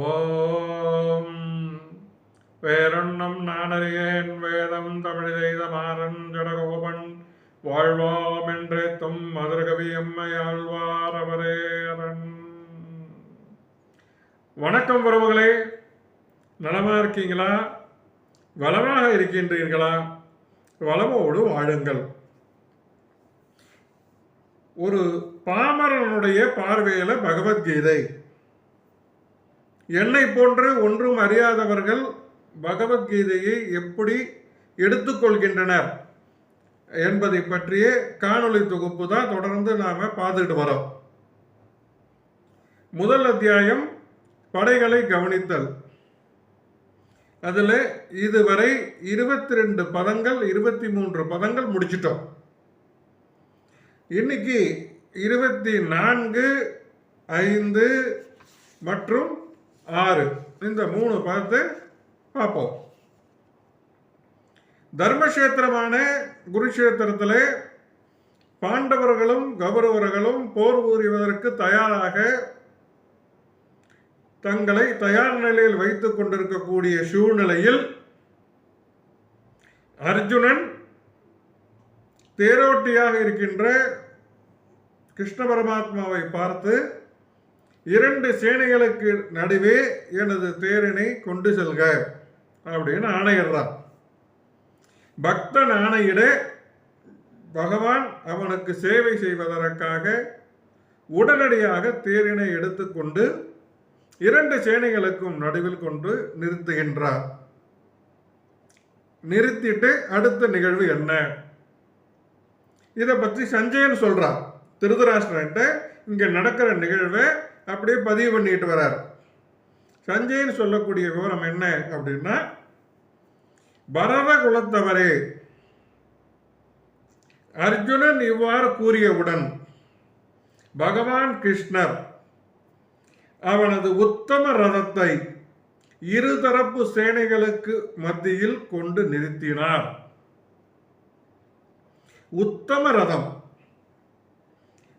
ஓம் வேறொன்னும் நானறியேன் வேதம் தமிழ் செய்த மாறன் ஜடகோபன் வாழ்வாம் என்றே தும் மதுரகவி எம்மையாழ்வார் அவரே அரண். வணக்கம் உறவுகளே, நலமா இருக்கீங்களா? வளமாக இருக்கின்றீர்களா? வளமோடு வாழுங்கள். ஒரு பாமரனுடைய பார்வையில பகவத்கீதை, என்னை போன்று ஒன்றும் அறியாதவர்கள் பகவத்கீதையை எப்படி எடுத்துக்கொள்கின்றனர் என்பதை பற்றிய காணொளி தொகுப்பு தான் தொடர்ந்து நாம பார்த்துட்டு வரோம். முதல் அத்தியாயம் படைகளை கவனித்தல். அதுல இதுவரை 22 பதங்கள் 23 பதங்கள் முடிச்சிட்டோம். இன்னைக்கு 24, 5 மற்றும் 6 இந்த 3 பதத்தை பார்ப்போம். தர்மக்ஷேத்திரமான குருக்ஷேத்திரத்திலே பாண்டவர்களும் கௌரவர்களும் போர் புரிவதற்கு தயாராக தங்களை தயார் நிலையில் வைத்துக் கொண்டிருக்கக்கூடிய சூழ்நிலையில் அர்ஜுனன் தேரோட்டியாக இருக்கின்ற கிருஷ்ண பரமாத்மாவை பார்த்து, 2 சேனைகளுக்கு நடுவே எனது தேரினை கொண்டு செல்க அப்படின்னு ஆணையிடுறான். பக்தன் ஆணையிட பகவான் அவனுக்கு சேவை செய்வதற்காக உடனடியாக தேரினை எடுத்துக்கொண்டு 2 சேனைகளுக்கும் நடுவில் கொண்டு நிறுத்துகின்றார். நிறுத்திட்டு அடுத்த நிகழ்வு என்ன, இதை பற்றி சஞ்சயன் சொல்றார். திருதராஷ்டிரன்ட்ட இங்க நடக்கிற நிகழ்வை அப்படியே பதிவு பண்ணிட்டு வரார். சஞ்சயன் சொல்லக்கூடிய விவரம் என்ன அப்படின்னா, பரத குலத்தவரே, அர்ஜுனன் இவ்வாறு கூறியவுடன் பகவான் கிருஷ்ணர் அவனது உத்தம ரதத்தை இருதரப்பு சேனைகளுக்கு மத்தியில் கொண்டு நிறுத்தினார். உத்தம ரதம்,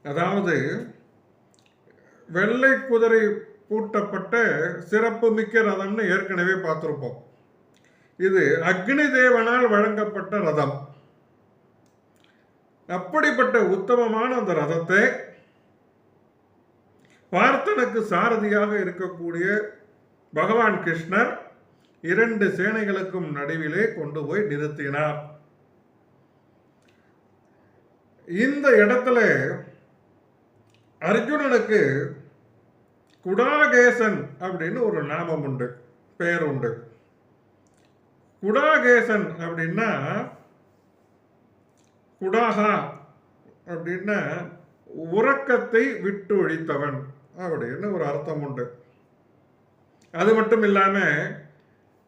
அதாவது வெள்ளை குதிரை பூட்டப்பட்ட சிறப்பு மிக்க ரதம்னு ஏற்கனவே பார்த்திருப்போம். இது அக்னி தேவனால் வழங்கப்பட்ட ரதம். அப்படிப்பட்ட உத்தமமான அந்த ரதத்தை பார்த்தனுக்கு சாரதியாக இருக்கக்கூடிய பகவான் கிருஷ்ணர் 2 சேனைகளுக்கும் நடுவிலே கொண்டு போய் நிறுத்தினார். இந்த இடத்துல அர்ஜுனனுக்கு குடாகேசன் அப்படின்னு ஒரு நாமம் உண்டு, பெயர் உண்டு. குடாகேசன் அப்படின்னா, குடாகா அப்படின்னா உறக்கத்தை விட்டு ஒழித்தவன் அப்படின்னு ஒரு அர்த்தம் உண்டு. அது மட்டும் இல்லாம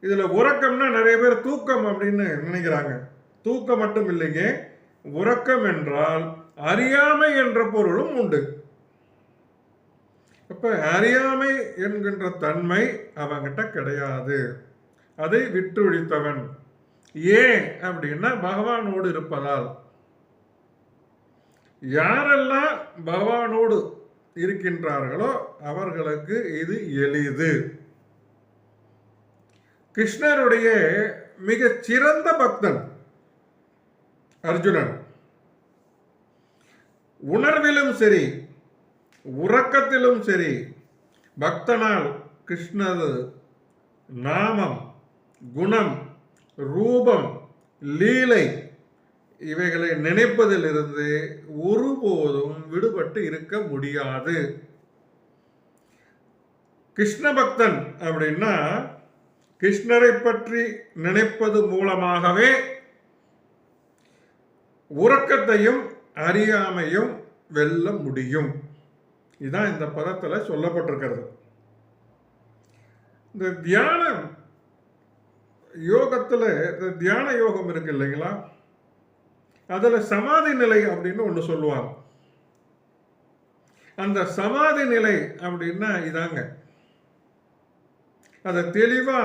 இதுல உறக்கம்னா நிறைய பேர் தூக்கம் அப்படின்னு நினைக்கிறாங்க. தூக்கம் மட்டும் இல்லைங்க, உறக்கம் என்றால் அறியாமை என்ற பொருளும் உண்டு. அப்ப அறியாமை என்கின்ற தன்மை அவங்கிட்ட கிடையாது, அதை விட்டு ஒழித்தவன். ஏன் அப்படின்னா பகவானோடு இருப்பதால். யாரெல்லாம் பகவானோடு இருக்கின்றார்களோ அவர்களுக்கு இது எளிது. கிருஷ்ணருடைய மிகச் சிறந்த பக்தன் அர்ஜுனன். உணர்விலும் சரி உறக்கத்திலும் சரி பக்தனால் கிருஷ்ணது நாமம், குணம், ரூபம், லீலை இவைகளை நினைப்பதிலிருந்து ஒருபோதும் விடுபட்டு இருக்க முடியாது. கிருஷ்ண பக்தன் அப்படின்னா கிருஷ்ணரை பற்றி நினைப்பது மூலமாகவே உறக்கத்தையும் அறியாமையும் வெல்ல முடியும். இதுதான் இந்த பதத்துல சொல்லப்பட்டிருக்கிறது. இந்த தியான யோகத்துல, இந்த தியான யோகம் இருக்கு இல்லைங்களா, அதுல சமாதி நிலை அப்படின்னு ஒண்ணு சொல்லுவாங்க. அந்த சமாதி நிலை அப்படின்னா இதாங்க. அதை தெளிவா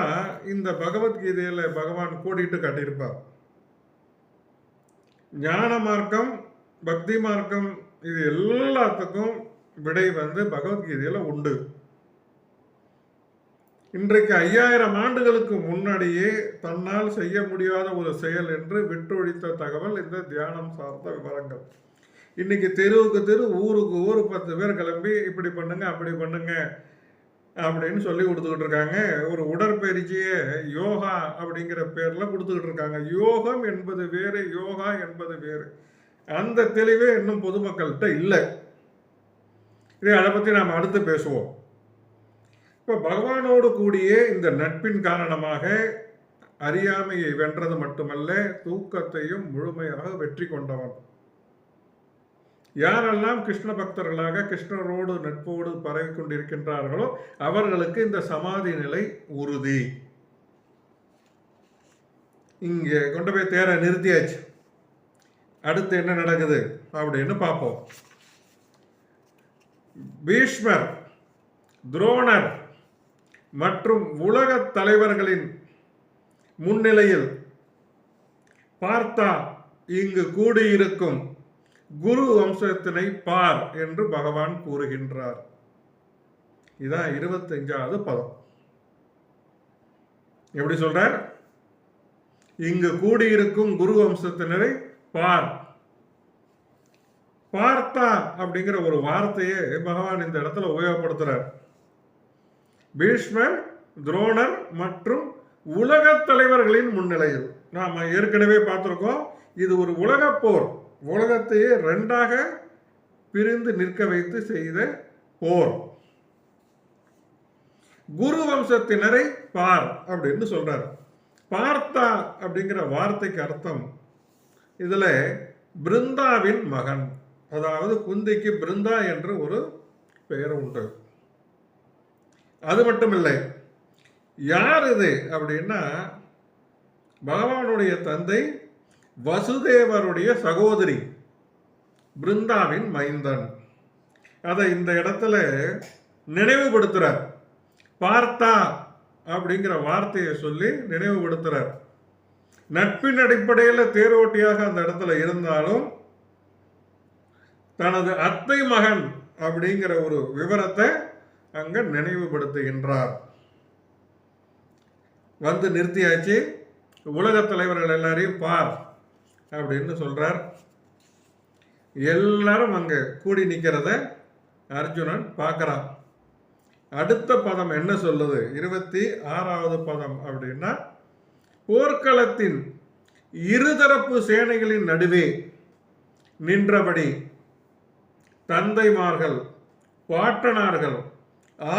இந்த பகவத்கீதையில பகவான் கோடிட்டு காட்டியிருப்பார். ஞான மார்க்கம், பக்தி மார்க்கம், இது எல்லாத்துக்கும் விடை பகவத்கீதையில உண்டு. இன்றைக்கு 5000 ஆண்டுகளுக்கு முன்னாடியே தன்னால் செய்ய முடியாத ஒரு செயல் என்று விட்டொழித்த தகவல் இந்த தியானம் சார்ந்த விவரங்கள். இன்னைக்கு தெருவுக்கு தெரு, ஊருக்கு ஊர் 10 பேர் கிளம்பி இப்படி பண்ணுங்க அப்படி பண்ணுங்க அப்படின்னு சொல்லி கொடுத்துக்கிட்டு இருக்காங்க. ஒரு உடற்பயிற்சியே யோகா அப்படிங்கிற பேர்ல கொடுத்துக்கிட்டு இருக்காங்க. யோகம் என்பது வேறு, யோகா என்பது வேறு. அந்த தெளிவே இன்னும் பொதுமக்கள்கிட்ட இல்லை. அதை பற்றி நாம் அடுத்து பேசுவோம். இப்போ பகவானோடு கூடிய இந்த நட்பின் காரணமாக அறியாமையை வென்றது மட்டுமல்ல, தூக்கத்தையும் முழுமையாக வெற்றி கொண்டவன். யாரெல்லாம் கிருஷ்ண பக்தர்களாக கிருஷ்ணரோடு நட்போடு பரவி கொண்டிருக்கின்றார்களோ அவர்களுக்கு இந்த சமாதி நிலை உறுதி. இங்கே கொண்டு போய் தேர நிறுத்தியாச்சு. அடுத்து என்ன நடக்குது அப்படின்னு பார்ப்போம். பீஷ்மர், துரோணர் மற்றும் உலக தலைவர்களின் முன்னிலையில் பார்த்தா இங்கு கூடியிருக்கும் குரு வம்சத்தினை பார் என்று பகவான் கூறுகின்றார். இதான் 25வது பதம். எப்படி சொல்றார்? இங்கு கூடியிருக்கும் குரு வம்சத்தினரை பார். பார்த்தா அப்படிங்கிற ஒரு வார்த்தையை பகவான் இந்த இடத்துல உபயோகப்படுத்துறார். பீஷ்மர், துரோணர் மற்றும் உலக தலைவர்களின் முன்னிலையில். நாம் ஏற்கனவே பார்த்திருக்கோம், இது ஒரு உலக போர். உலகத்தையே 2ஆக பிரிந்து நிற்க வைத்து செய்த போர். குரு வம்சத்தினரை பார் அப்படின்னு சொல்றார். பார்த்தா அப்படிங்கிற வார்த்தைக்கு அர்த்தம், இதுல பிருந்தாவின் மகன், அதாவது குந்திக்கு பிருந்தா என்று ஒரு பெயர் உண்டு. அது மட்டும் இல்லை, யார் இது அப்படின்னா பகவானுடைய தந்தை வசுதேவருடைய சகோதரி பிருந்தாவின் மைந்தன். அதை இந்த இடத்துல நினைவுபடுத்துறார். பார்த்தா அப்படிங்கிற வார்த்தையை சொல்லி நினைவுபடுத்துறார். நட்பின் அடிப்படையில் தேரோட்டியாக அந்த இடத்துல இருந்தாலும் தனது அத்தை மகன் அப்படிங்கிற ஒரு விவரத்தை அங்க நினைவுபடுத்துகின்றார். வந்து நிறுத்தியாச்சு, உலக தலைவர்கள் எல்லாரையும் பார் அப்படின்னு சொல்றார். எல்லாரும் அங்க கூடி நிற்கிறத அர்ஜுனன் பார்க்கிறான். அடுத்த பதம் என்ன சொல்லுது? 26வது பதம் அப்படின்னா, போர்க்களத்தின் இருதரப்பு சேனைகளின் நடுவே நின்றபடி தந்தைமார்கள், பாட்டனார்கள்,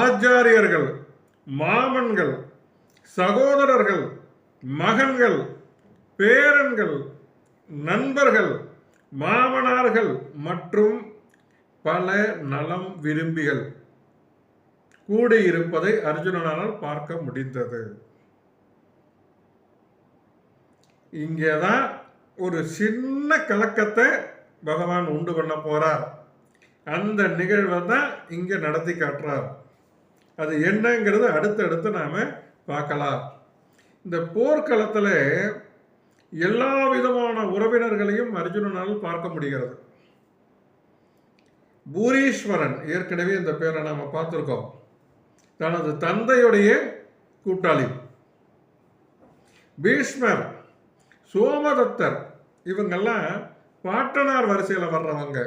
ஆச்சாரியர்கள், மாமன்கள், சகோதரர்கள், மகன்கள், பேரன்கள், நண்பர்கள், மாமனார்கள் மற்றும் பல நலம் விரும்பிகள் கூடியிருப்பதை அர்ஜுனனால் பார்க்க முடிந்தது. இங்கேதான் ஒரு சின்ன கலக்கத்தை பகவான் உண்டு பண்ண போறார். அந்த நிகழ்வை தான் இங்க நடத்தி காட்டுறார். அது என்னங்கிறது அடுத்தடுத்து நாம பார்க்கலாம். இந்த போர்க்களத்துல எல்லா விதமான உறவினர்களையும் அர்ஜுனனால் பார்க்க முடிகிறது. பூரீஸ்வரன், ஏற்கனவே இந்த பேரை நாம பார்த்திருக்கோம், தனது தந்தையுடைய கூட்டாளி. பீஷ்மர், சோமதத்தர், இவங்கெல்லாம் பாட்டனார் வரிசையில் வர்றவங்க.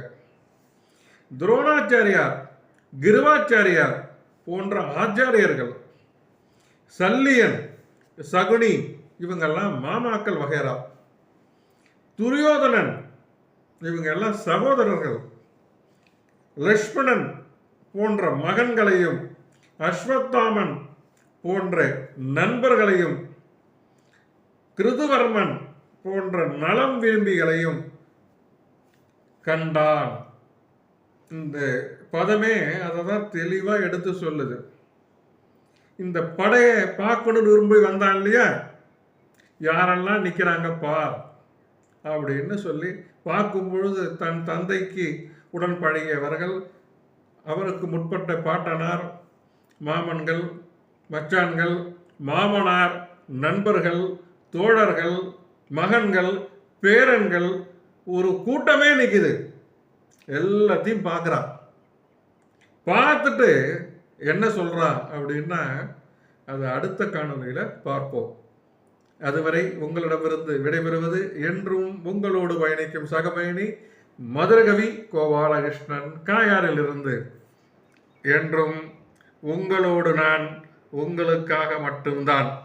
துரோணாச்சாரியார், கிருவாச்சாரியார் போன்ற ஆச்சாரியர்கள், சல்லியன், சகுனி, இவங்கெல்லாம் மாமாக்கள் வகைரா. துரியோதனன், இவங்க எல்லாம் சகோதரர்கள். லக்ஷ்மணன் போன்ற மகன்களையும், அஸ்வத்தாமன் போன்ற நண்பர்களையும், கிருதுவர்மன் போன்ற நலம் விரும்பிகளையும் கண்டான். இந்த பதமே அதை தான் தெளிவாக எடுத்து சொல்லுது. இந்த படையை பார்க்கணும்னு விரும்பி வந்தான் இல்லையா, யாரெல்லாம் நிற்கிறாங்க பார் அப்படின்னு சொல்லி பார்க்கும் பொழுது தன் தந்தைக்கு உடன் பழகியவர்கள், அவருக்கு முற்பட்ட பாட்டனார், மாமன்கள், மச்சான்கள், மாமனார், நண்பர்கள், தோழர்கள், மகன்கள், பேரன்கள், ஒரு கூட்டமே நிற்குது. எல்லாத்தையும் பார்க்குறான். பார்த்துட்டு என்ன சொல்றான் அப்படின்னா, அது அடுத்த காணொலியில் பார்ப்போம். அதுவரை உங்களிடமிருந்து விடைபெறுவது என்றும் உங்களோடு பயணிக்கும் சகபயணி மதுரகவி கோபாலகிருஷ்ணன், காயாரிலிருந்து. என்றும் உங்களோடு நான், உங்களுக்காக மட்டும்தான்.